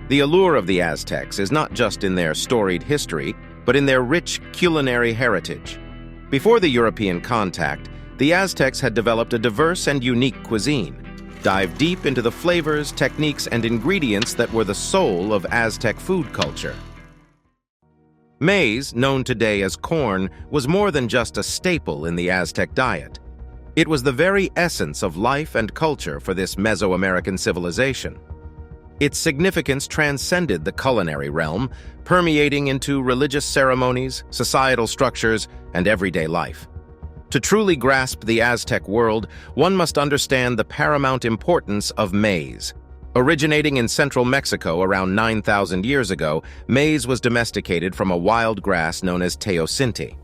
The allure of the Aztecs is not just in their storied history, but in their rich culinary heritage. Before the European contact, the Aztecs had developed a diverse and unique cuisine, dived deep into the flavors, techniques, and ingredients that were the soul of Aztec food culture. Maize, known today as corn, was more than just a staple in the Aztec diet. It was the very essence of life and culture for this Mesoamerican civilization. Its significance transcended the culinary realm, permeating into religious ceremonies, societal structures, and everyday life. To truly grasp the Aztec world, one must understand the paramount importance of maize. Originating in central Mexico around 9,000 years ago, maize was domesticated from a wild grass known as teosinte.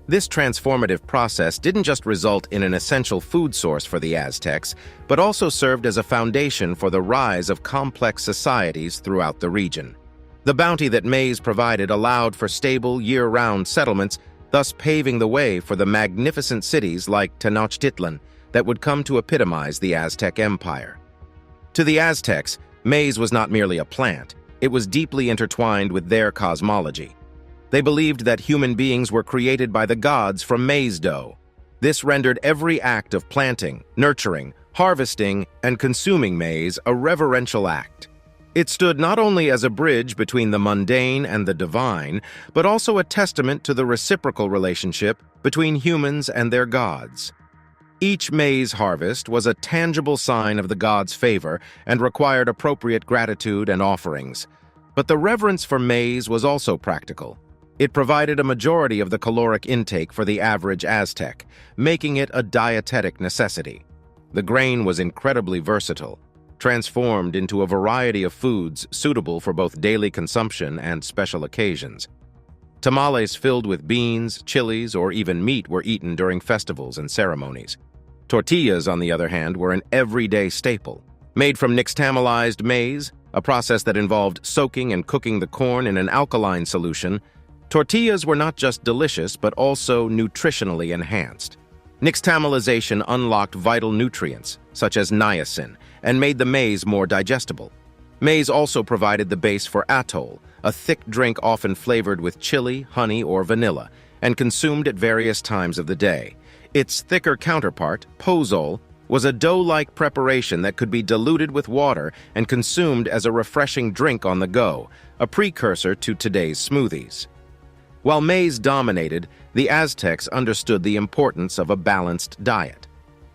This transformative process didn't just result in an essential food source for the Aztecs, but also served as a foundation for the rise of complex societies throughout the region. The bounty that maize provided allowed for stable, year-round settlements, thus paving the way for the magnificent cities like Tenochtitlan that would come to epitomize the Aztec Empire. To the Aztecs, maize was not merely a plant, it was deeply intertwined with their cosmology. They believed that human beings were created by the gods from maize dough. This rendered every act of planting, nurturing, harvesting, and consuming maize a reverential act. It stood not only as a bridge between the mundane and the divine, but also a testament to the reciprocal relationship between humans and their gods. Each maize harvest was a tangible sign of the gods' favor and required appropriate gratitude and offerings. But the reverence for maize was also practical. It provided a majority of the caloric intake for the average Aztec, making it a dietetic necessity. The grain was incredibly versatile, transformed into a variety of foods suitable for both daily consumption and special occasions. Tamales filled with beans, chilies, or even meat were eaten during festivals and ceremonies. Tortillas, on the other hand, were an everyday staple. Made from nixtamalized maize, a process that involved soaking and cooking the corn in an alkaline solution, tortillas were not just delicious but also nutritionally enhanced. Nixtamalization unlocked vital nutrients, such as niacin, and made the maize more digestible. Maize also provided the base for atole, a thick drink often flavored with chili, honey, or vanilla, and consumed at various times of the day. Its thicker counterpart, pozole, was a dough-like preparation that could be diluted with water and consumed as a refreshing drink on the go, a precursor to today's smoothies. While maize dominated, the Aztecs understood the importance of a balanced diet.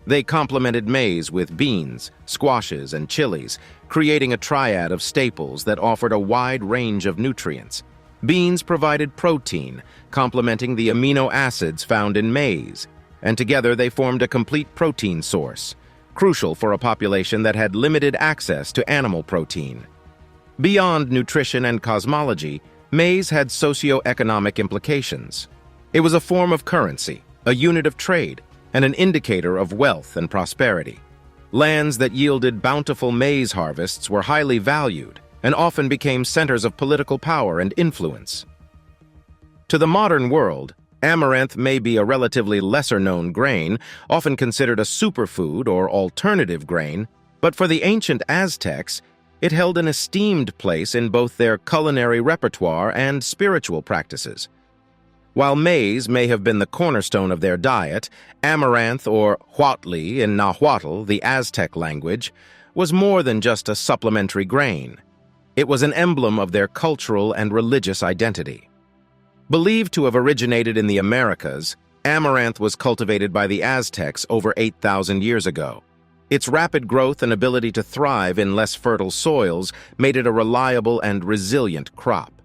They complemented maize with beans, squashes, and chilies, creating a triad of staples that offered a wide range of nutrients. Beans provided protein, complementing the amino acids found in maize, and together they formed a complete protein source, crucial for a population that had limited access to animal protein. Beyond nutrition and cosmology, maize had socio-economic implications. It was a form of currency, a unit of trade, and an indicator of wealth and prosperity. Lands that yielded bountiful maize harvests were highly valued and often became centers of political power and influence. To the modern world, amaranth may be a relatively lesser-known grain, often considered a superfood or alternative grain, but for the ancient Aztecs, it held an esteemed place in both their culinary repertoire and spiritual practices. While maize may have been the cornerstone of their diet, amaranth, or huatli in Nahuatl, the Aztec language, was more than just a supplementary grain. It was an emblem of their cultural and religious identity. Believed to have originated in the Americas, amaranth was cultivated by the Aztecs over 8,000 years ago. Its rapid growth and ability to thrive in less fertile soils made it a reliable and resilient crop.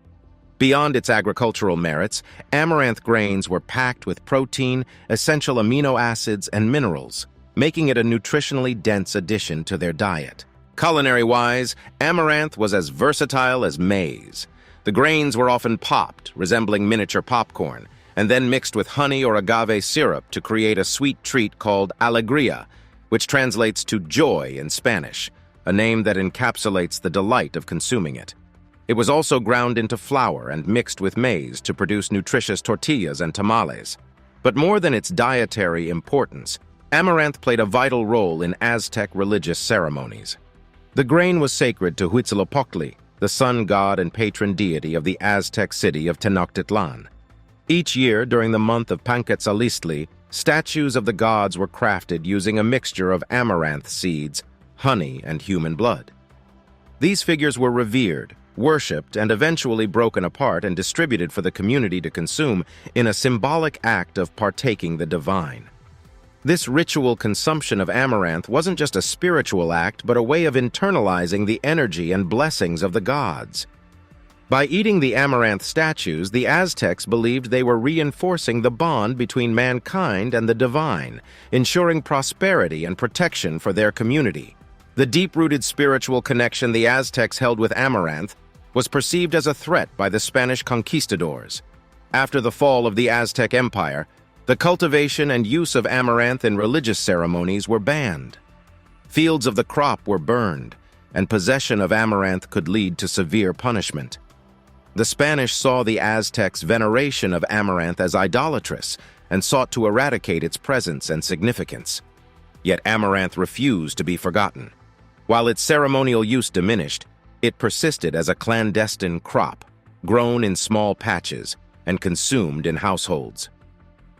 Beyond its agricultural merits, amaranth grains were packed with protein, essential amino acids, and minerals, making it a nutritionally dense addition to their diet. Culinary-wise, amaranth was as versatile as maize. The grains were often popped, resembling miniature popcorn, and then mixed with honey or agave syrup to create a sweet treat called alegría, which translates to joy in Spanish, a name that encapsulates the delight of consuming it. It was also ground into flour and mixed with maize to produce nutritious tortillas and tamales. But more than its dietary importance, amaranth played a vital role in Aztec religious ceremonies. The grain was sacred to Huitzilopochtli, the sun god and patron deity of the Aztec city of Tenochtitlan. Each year, during the month of Panquetzalistli, statues of the gods were crafted using a mixture of amaranth seeds, honey, and human blood. These figures were revered, worshipped, and eventually broken apart and distributed for the community to consume in a symbolic act of partaking the divine. This ritual consumption of amaranth wasn't just a spiritual act, but a way of internalizing the energy and blessings of the gods. By eating the amaranth statues, the Aztecs believed they were reinforcing the bond between mankind and the divine, ensuring prosperity and protection for their community. The deep-rooted spiritual connection the Aztecs held with amaranth was perceived as a threat by the Spanish conquistadors. After the fall of the Aztec Empire, the cultivation and use of amaranth in religious ceremonies were banned. Fields of the crop were burned, and possession of amaranth could lead to severe punishment. The Spanish saw the Aztecs' veneration of amaranth as idolatrous and sought to eradicate its presence and significance. Yet amaranth refused to be forgotten. While its ceremonial use diminished, it persisted as a clandestine crop, grown in small patches and consumed in households.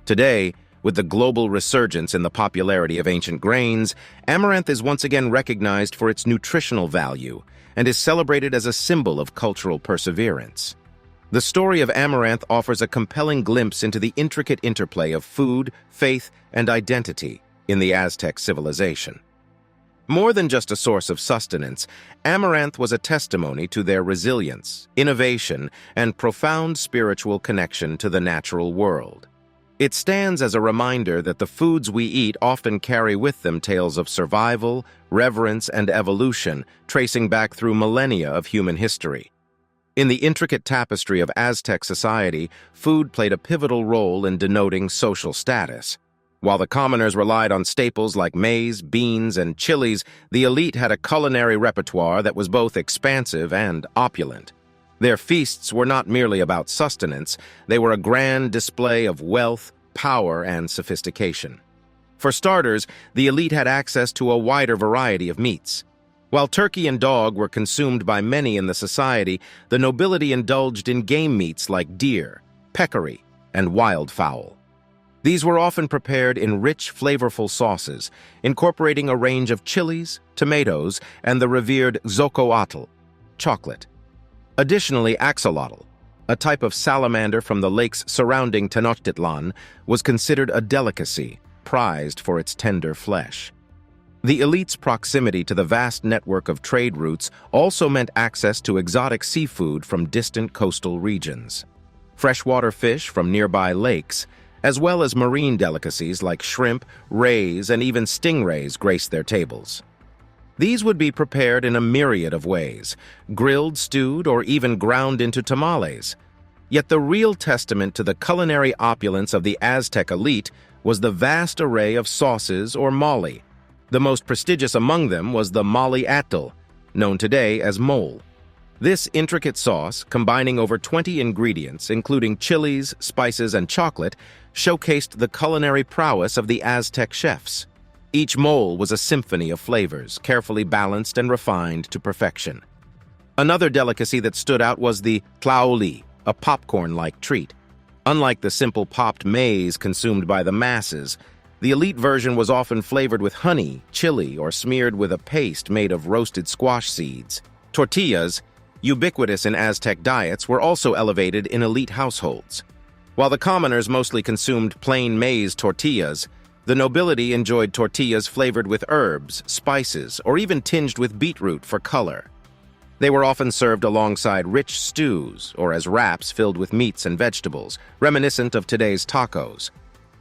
Today, with the global resurgence in the popularity of ancient grains, amaranth is once again recognized for its nutritional value and is celebrated as a symbol of cultural perseverance. The story of amaranth offers a compelling glimpse into the intricate interplay of food, faith, and identity in the Aztec civilization. More than just a source of sustenance, amaranth was a testimony to their resilience, innovation, and profound spiritual connection to the natural world. It stands as a reminder that the foods we eat often carry with them tales of survival, reverence, and evolution, tracing back through millennia of human history. In the intricate tapestry of Aztec society, food played a pivotal role in denoting social status. While the commoners relied on staples like maize, beans, and chilies, the elite had a culinary repertoire that was both expansive and opulent. Their feasts were not merely about sustenance, they were a grand display of wealth, power, and sophistication. For starters, the elite had access to a wider variety of meats. While turkey and dog were consumed by many in the society, the nobility indulged in game meats like deer, peccary, and wildfowl. These were often prepared in rich, flavorful sauces, incorporating a range of chilies, tomatoes, and the revered xocoatl, chocolate. Additionally, axolotl, a type of salamander from the lakes surrounding Tenochtitlan, was considered a delicacy, prized for its tender flesh. The elite's proximity to the vast network of trade routes also meant access to exotic seafood from distant coastal regions. Freshwater fish from nearby lakes, as well as marine delicacies like shrimp, rays, and even stingrays graced their tables. These would be prepared in a myriad of ways, grilled, stewed, or even ground into tamales. Yet the real testament to the culinary opulence of the Aztec elite was the vast array of sauces or mole. The most prestigious among them was the mole atl, known today as mole. This intricate sauce, combining over 20 ingredients, including chilies, spices, and chocolate, showcased the culinary prowess of the Aztec chefs. Each mole was a symphony of flavors, carefully balanced and refined to perfection. Another delicacy that stood out was the tlaoli, a popcorn-like treat. Unlike the simple popped maize consumed by the masses, the elite version was often flavored with honey, chili, or smeared with a paste made of roasted squash seeds. Tortillas, ubiquitous in Aztec diets, were also elevated in elite households. While the commoners mostly consumed plain maize tortillas, the nobility enjoyed tortillas flavored with herbs, spices, or even tinged with beetroot for color. They were often served alongside rich stews or as wraps filled with meats and vegetables, reminiscent of today's tacos.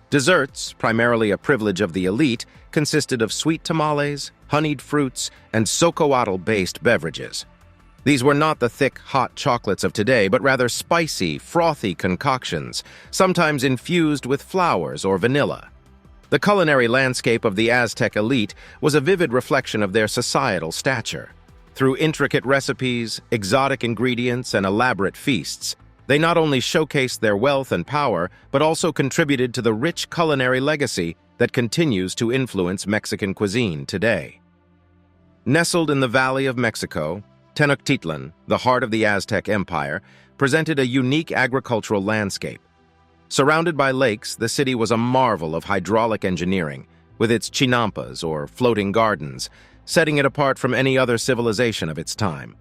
Desserts, primarily a privilege of the elite, consisted of sweet tamales, honeyed fruits, and xocoatl-based beverages. These were not the thick, hot chocolates of today, but rather spicy, frothy concoctions, sometimes infused with flowers or vanilla. The culinary landscape of the Aztec elite was a vivid reflection of their societal stature. Through intricate recipes, exotic ingredients, and elaborate feasts, they not only showcased their wealth and power, but also contributed to the rich culinary legacy that continues to influence Mexican cuisine today. Nestled in the Valley of Mexico, Tenochtitlan, the heart of the Aztec Empire, presented a unique agricultural landscape. Surrounded by lakes, the city was a marvel of hydraulic engineering, with its chinampas, or floating gardens, setting it apart from any other civilization of its time.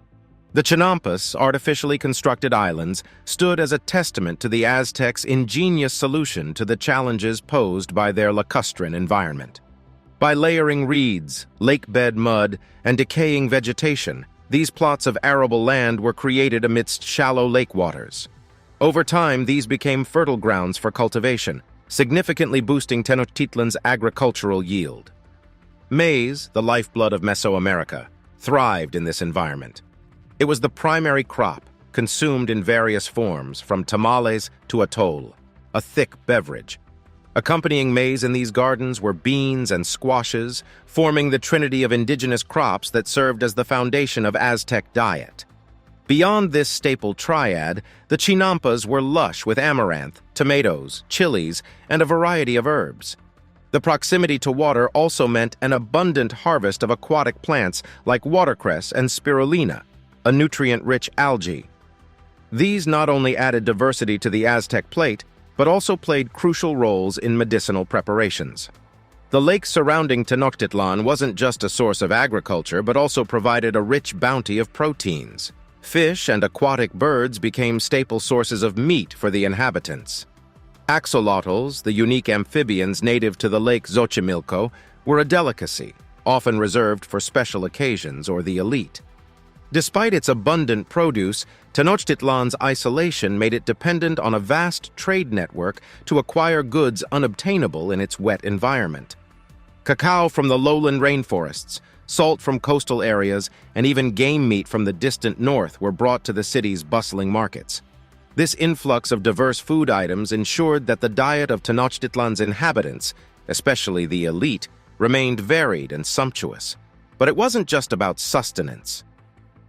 The chinampas, artificially constructed islands, stood as a testament to the Aztecs' ingenious solution to the challenges posed by their lacustrine environment. By layering reeds, lakebed mud, and decaying vegetation, these plots of arable land were created amidst shallow lake waters. Over time, these became fertile grounds for cultivation, significantly boosting Tenochtitlan's agricultural yield. Maize, the lifeblood of Mesoamerica, thrived in this environment. It was the primary crop, consumed in various forms, from tamales to atole, a thick beverage. Accompanying maize in these gardens were beans and squashes, forming the trinity of indigenous crops that served as the foundation of Aztec diet. Beyond this staple triad, the chinampas were lush with amaranth, tomatoes, chilies, and a variety of herbs. The proximity to water also meant an abundant harvest of aquatic plants like watercress and spirulina, a nutrient-rich algae. These not only added diversity to the Aztec plate, but also played crucial roles in medicinal preparations. The lake surrounding Tenochtitlan wasn't just a source of agriculture, but also provided a rich bounty of proteins. Fish and aquatic birds became staple sources of meat for the inhabitants. Axolotls, the unique amphibians native to the lake Xochimilco, were a delicacy, often reserved for special occasions or the elite. Despite its abundant produce, Tenochtitlan's isolation made it dependent on a vast trade network to acquire goods unobtainable in its wet environment. Cacao from the lowland rainforests, salt from coastal areas, and even game meat from the distant north were brought to the city's bustling markets. This influx of diverse food items ensured that the diet of Tenochtitlan's inhabitants, especially the elite, remained varied and sumptuous. But it wasn't just about sustenance.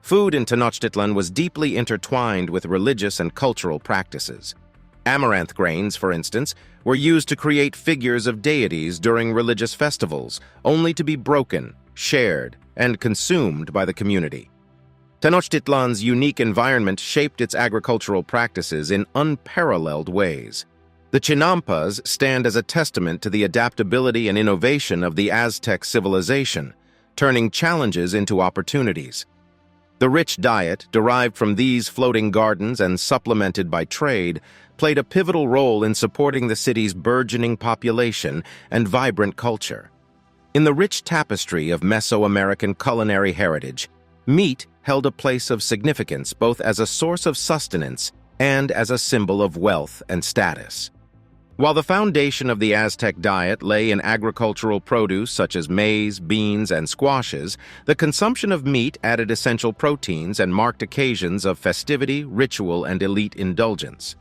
Food in Tenochtitlan was deeply intertwined with religious and cultural practices. Amaranth grains, for instance, were used to create figures of deities during religious festivals, only to be broken, shared, and consumed by the community. Tenochtitlan's unique environment shaped its agricultural practices in unparalleled ways. The chinampas stand as a testament to the adaptability and innovation of the Aztec civilization, turning challenges into opportunities. The rich diet, derived from these floating gardens and supplemented by trade, played a pivotal role in supporting the city's burgeoning population and vibrant culture. In the rich tapestry of Mesoamerican culinary heritage, meat held a place of significance both as a source of sustenance and as a symbol of wealth and status. While the foundation of the Aztec diet lay in agricultural produce such as maize, beans, and squashes, the consumption of meat added essential proteins and marked occasions of festivity, ritual, and elite indulgence.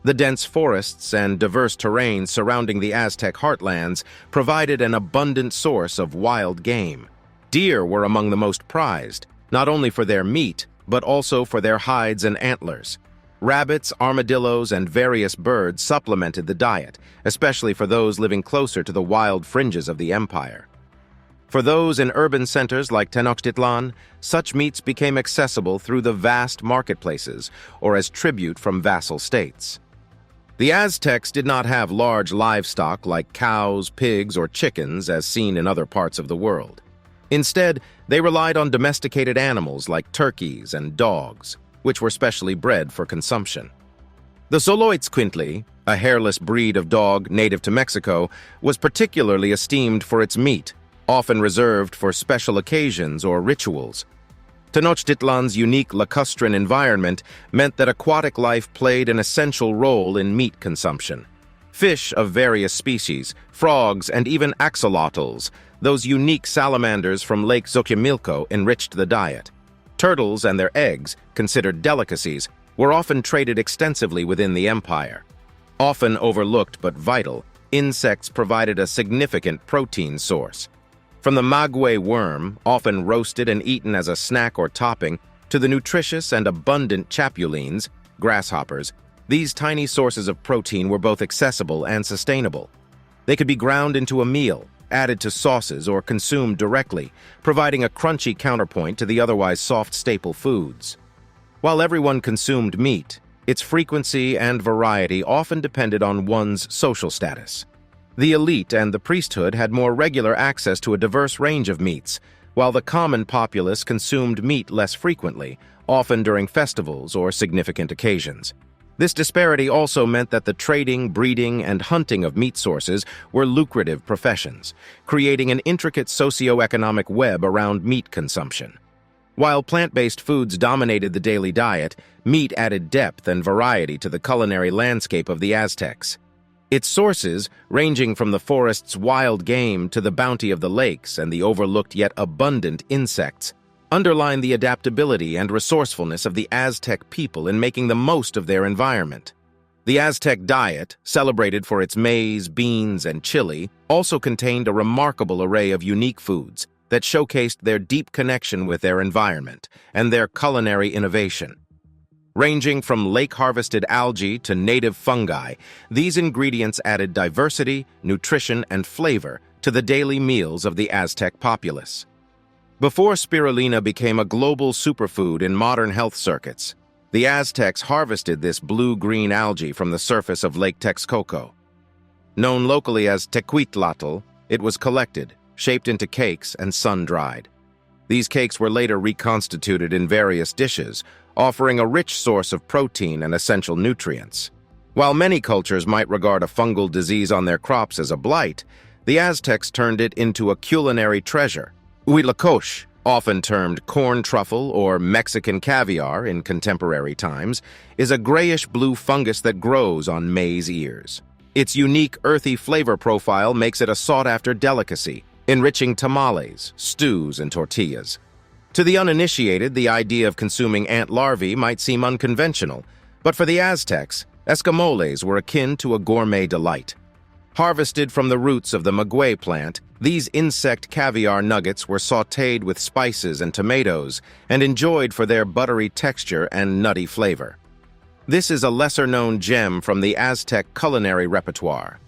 The dense forests and diverse terrain surrounding the Aztec heartlands provided an abundant source of wild game. Deer were among the most prized, not only for their meat, but also for their hides and antlers. Rabbits, armadillos, and various birds supplemented the diet, especially for those living closer to the wild fringes of the empire. For those in urban centers like Tenochtitlan, such meats became accessible through the vast marketplaces or as tribute from vassal states. The Aztecs did not have large livestock like cows, pigs, or chickens as seen in other parts of the world. Instead, they relied on domesticated animals like turkeys and dogs, which were specially bred for consumption. The Xoloitzcuintli, a hairless breed of dog native to Mexico, was particularly esteemed for its meat, often reserved for special occasions or rituals. Tenochtitlan's unique lacustrine environment meant that aquatic life played an essential role in meat consumption. Fish of various species, frogs, and even axolotls, those unique salamanders from Lake Xochimilco, enriched the diet. Turtles and their eggs, considered delicacies, were often traded extensively within the empire. Often overlooked but vital, insects provided a significant protein source. From the maguey worm, often roasted and eaten as a snack or topping, to the nutritious and abundant chapulines, grasshoppers, these tiny sources of protein were both accessible and sustainable. They could be ground into a meal, added to sauces or consumed directly, providing a crunchy counterpoint to the otherwise soft staple foods. While everyone consumed meat, its frequency and variety often depended on one's social status. The elite and the priesthood had more regular access to a diverse range of meats, while the common populace consumed meat less frequently, often during festivals or significant occasions. This disparity also meant that the trading, breeding, and hunting of meat sources were lucrative professions, creating an intricate socio-economic web around meat consumption. While plant-based foods dominated the daily diet, meat added depth and variety to the culinary landscape of the Aztecs. Its sources, ranging from the forest's wild game to the bounty of the lakes and the overlooked yet abundant insects, underline the adaptability and resourcefulness of the Aztec people in making the most of their environment. The Aztec diet, celebrated for its maize, beans, and chili, also contained a remarkable array of unique foods that showcased their deep connection with their environment and their culinary innovation. Ranging from lake-harvested algae to native fungi, these ingredients added diversity, nutrition, and flavor to the daily meals of the Aztec populace. Before spirulina became a global superfood in modern health circuits, the Aztecs harvested this blue-green algae from the surface of Lake Texcoco. Known locally as tequitlatl, it was collected, shaped into cakes, and sun-dried. These cakes were later reconstituted in various dishes, offering a rich source of protein and essential nutrients. While many cultures might regard a fungal disease on their crops as a blight, the Aztecs turned it into a culinary treasure. Huitlacoche, often termed corn truffle or Mexican caviar in contemporary times, is a grayish-blue fungus that grows on maize ears. Its unique earthy flavor profile makes it a sought-after delicacy, enriching tamales, stews, and tortillas. To the uninitiated, the idea of consuming ant larvae might seem unconventional, but for the Aztecs, escamoles were akin to a gourmet delight. Harvested from the roots of the maguey plant, these insect caviar nuggets were sautéed with spices and tomatoes and enjoyed for their buttery texture and nutty flavor. This is a lesser-known gem from the Aztec culinary repertoire.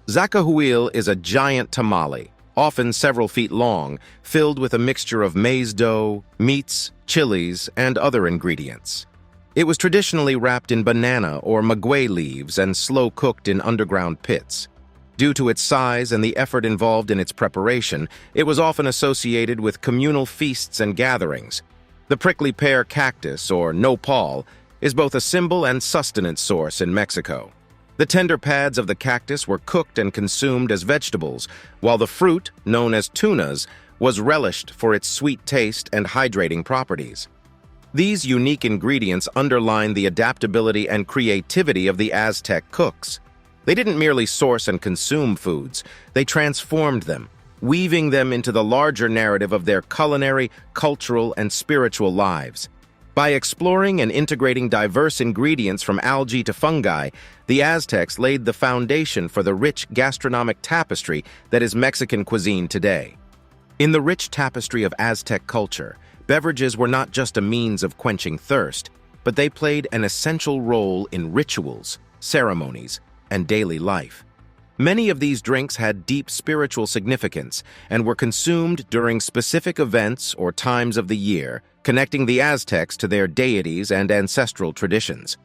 Zacahuil is a giant tamale, often several feet long, filled with a mixture of maize dough, meats, chilies, and other ingredients. It was traditionally wrapped in banana or maguey leaves and slow-cooked in underground pits. Due to its size and the effort involved in its preparation, it was often associated with communal feasts and gatherings. The prickly pear cactus, or nopal, is both a symbol and sustenance source in Mexico. The tender pads of the cactus were cooked and consumed as vegetables, while the fruit, known as tunas, was relished for its sweet taste and hydrating properties. These unique ingredients underline the adaptability and creativity of the Aztec cooks. They didn't merely source and consume foods, they transformed them, weaving them into the larger narrative of their culinary, cultural, and spiritual lives. By exploring and integrating diverse ingredients from algae to fungi, the Aztecs laid the foundation for the rich gastronomic tapestry that is Mexican cuisine today. In the rich tapestry of Aztec culture, beverages were not just a means of quenching thirst, but they played an essential role in rituals, ceremonies, and daily life. Many of these drinks had deep spiritual significance and were consumed during specific events or times of the year, connecting the Aztecs to their deities and ancestral traditions.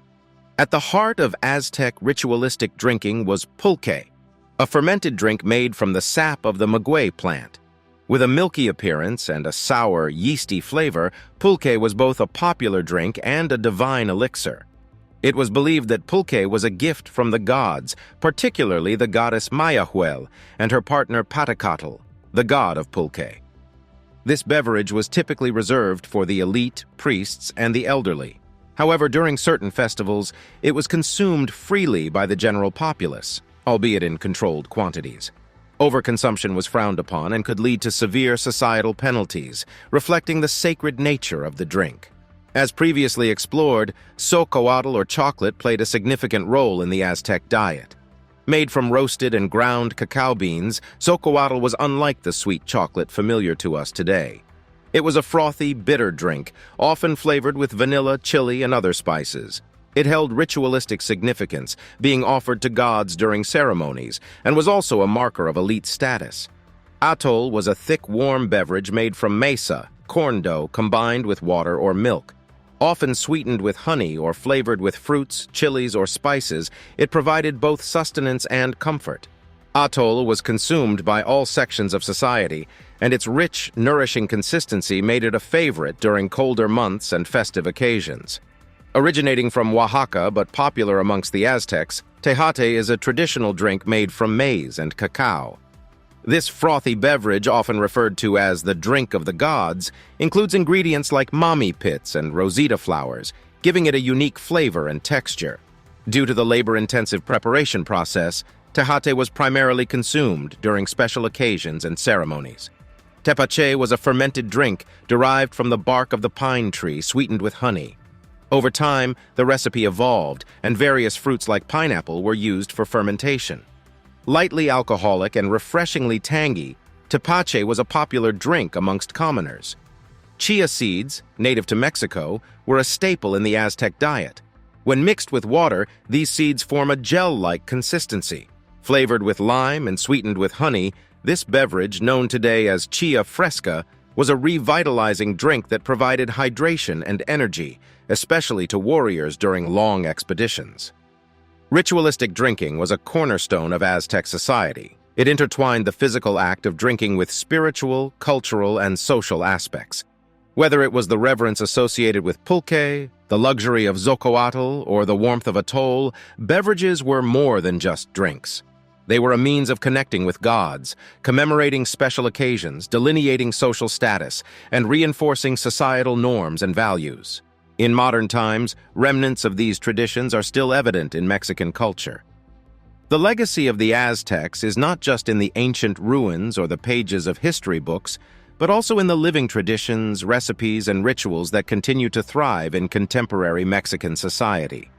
At the heart of Aztec ritualistic drinking was pulque, a fermented drink made from the sap of the maguey plant. With a milky appearance and a sour, yeasty flavor, pulque was both a popular drink and a divine elixir. It was believed that pulque was a gift from the gods, particularly the goddess Mayahuel and her partner Patacatl, the god of pulque. This beverage was typically reserved for the elite, priests, and the elderly. However, during certain festivals, it was consumed freely by the general populace, albeit in controlled quantities. Overconsumption was frowned upon and could lead to severe societal penalties, reflecting the sacred nature of the drink. As previously explored, xocoatl or chocolate played a significant role in the Aztec diet. Made from roasted and ground cacao beans, xocoatl was unlike the sweet chocolate familiar to us today. It was a frothy, bitter drink, often flavored with vanilla, chili, and other spices. It held ritualistic significance, being offered to gods during ceremonies, and was also a marker of elite status. Atol was a thick, warm beverage made from mesa, corn dough combined with water or milk. Often sweetened with honey or flavored with fruits, chilies, or spices, it provided both sustenance and comfort. Atol was consumed by all sections of society, and its rich, nourishing consistency made it a favorite during colder months and festive occasions. Originating from Oaxaca but popular amongst the Aztecs, tejate is a traditional drink made from maize and cacao. This frothy beverage, often referred to as the drink of the gods, includes ingredients like mami pits and rosita flowers, giving it a unique flavor and texture. Due to the labor-intensive preparation process, tejate was primarily consumed during special occasions and ceremonies. Tepache was a fermented drink derived from the bark of the pine tree sweetened with honey. Over time, the recipe evolved, and various fruits like pineapple were used for fermentation. Lightly alcoholic and refreshingly tangy, tepache was a popular drink amongst commoners. Chia seeds, native to Mexico, were a staple in the Aztec diet. When mixed with water, these seeds form a gel-like consistency. Flavored with lime and sweetened with honey, this beverage, known today as chia fresca, was a revitalizing drink that provided hydration and energy, especially to warriors during long expeditions. Ritualistic drinking was a cornerstone of Aztec society. It intertwined the physical act of drinking with spiritual, cultural, and social aspects. Whether it was the reverence associated with pulque, the luxury of zocoatl, or the warmth of atol, beverages were more than just drinks. They were a means of connecting with gods, commemorating special occasions, delineating social status, and reinforcing societal norms and values. In modern times, remnants of these traditions are still evident in Mexican culture. The legacy of the Aztecs is not just in the ancient ruins or the pages of history books, but also in the living traditions, recipes, and rituals that continue to thrive in contemporary Mexican society.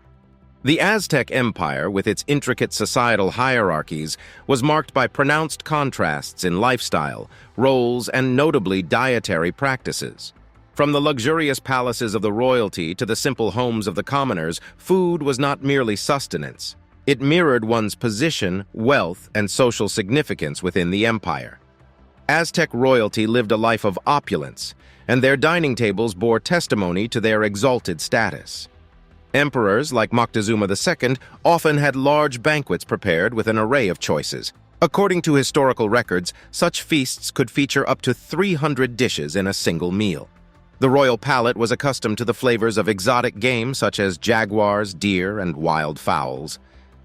The Aztec Empire, with its intricate societal hierarchies, was marked by pronounced contrasts in lifestyle, roles, and notably dietary practices. From the luxurious palaces of the royalty to the simple homes of the commoners, food was not merely sustenance. It mirrored one's position, wealth, and social significance within the empire. Aztec royalty lived a life of opulence, and their dining tables bore testimony to their exalted status. Emperors like Moctezuma II often had large banquets prepared with an array of choices. According to historical records, such feasts could feature up to 300 dishes in a single meal. The royal palate was accustomed to the flavors of exotic game such as jaguars, deer, and wild fowls.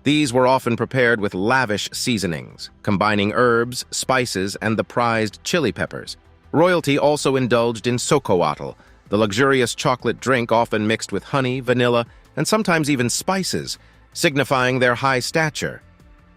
These were often prepared with lavish seasonings, combining herbs, spices, and the prized chili peppers. Royalty also indulged in xocoatl, the luxurious chocolate drink often mixed with honey, vanilla, and sometimes even spices, signifying their high stature.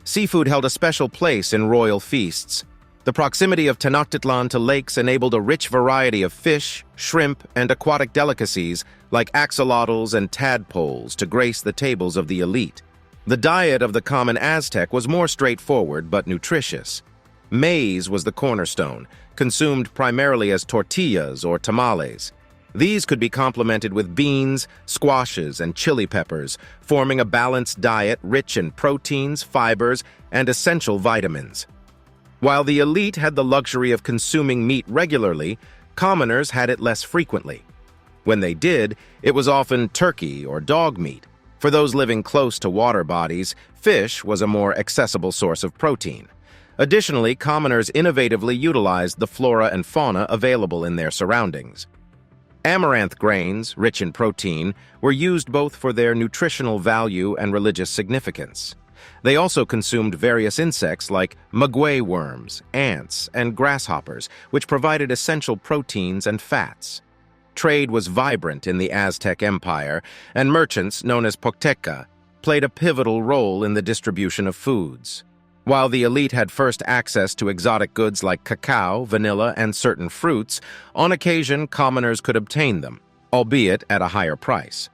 Seafood held a special place in royal feasts. The proximity of Tenochtitlan to lakes enabled a rich variety of fish, shrimp, and aquatic delicacies like axolotls and tadpoles to grace the tables of the elite. The diet of the common Aztec was more straightforward but nutritious. Maize was the cornerstone, consumed primarily as tortillas or tamales. These could be complemented with beans, squashes, and chili peppers, forming a balanced diet rich in proteins, fibers, and essential vitamins. While the elite had the luxury of consuming meat regularly, commoners had it less frequently. When they did, it was often turkey or dog meat. For those living close to water bodies, fish was a more accessible source of protein. Additionally, commoners innovatively utilized the flora and fauna available in their surroundings. Amaranth grains, rich in protein, were used both for their nutritional value and religious significance. They also consumed various insects like maguey worms, ants, and grasshoppers, which provided essential proteins and fats. Trade was vibrant in the Aztec Empire, and merchants, known as pochteca, played a pivotal role in the distribution of foods. While the elite had first access to exotic goods like cacao, vanilla, and certain fruits, on occasion commoners could obtain them, albeit at a higher price.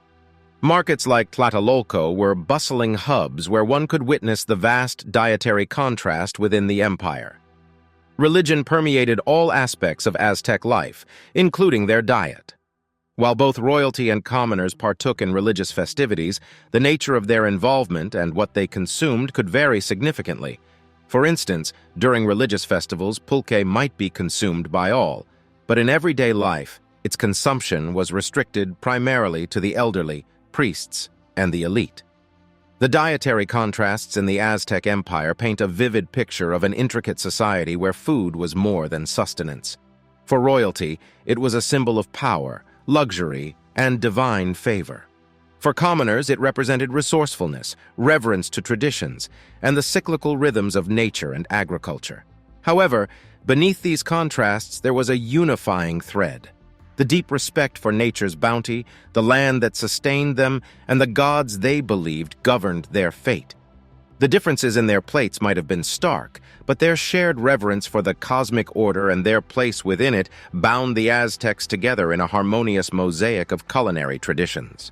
Markets like Tlatelolco were bustling hubs where one could witness the vast dietary contrast within the empire. Religion permeated all aspects of Aztec life, including their diet. While both royalty and commoners partook in religious festivities, the nature of their involvement and what they consumed could vary significantly. For instance, during religious festivals, pulque might be consumed by all, but in everyday life, its consumption was restricted primarily to the elderly, priests, and the elite. The dietary contrasts in the Aztec Empire paint a vivid picture of an intricate society where food was more than sustenance. For royalty, it was a symbol of power, luxury, and divine favor. For commoners, it represented resourcefulness, reverence to traditions, and the cyclical rhythms of nature and agriculture. However, beneath these contrasts, there was a unifying thread: the deep respect for nature's bounty, the land that sustained them, and the gods they believed governed their fate. The differences in their plates might have been stark, but their shared reverence for the cosmic order and their place within it bound the Aztecs together in a harmonious mosaic of culinary traditions.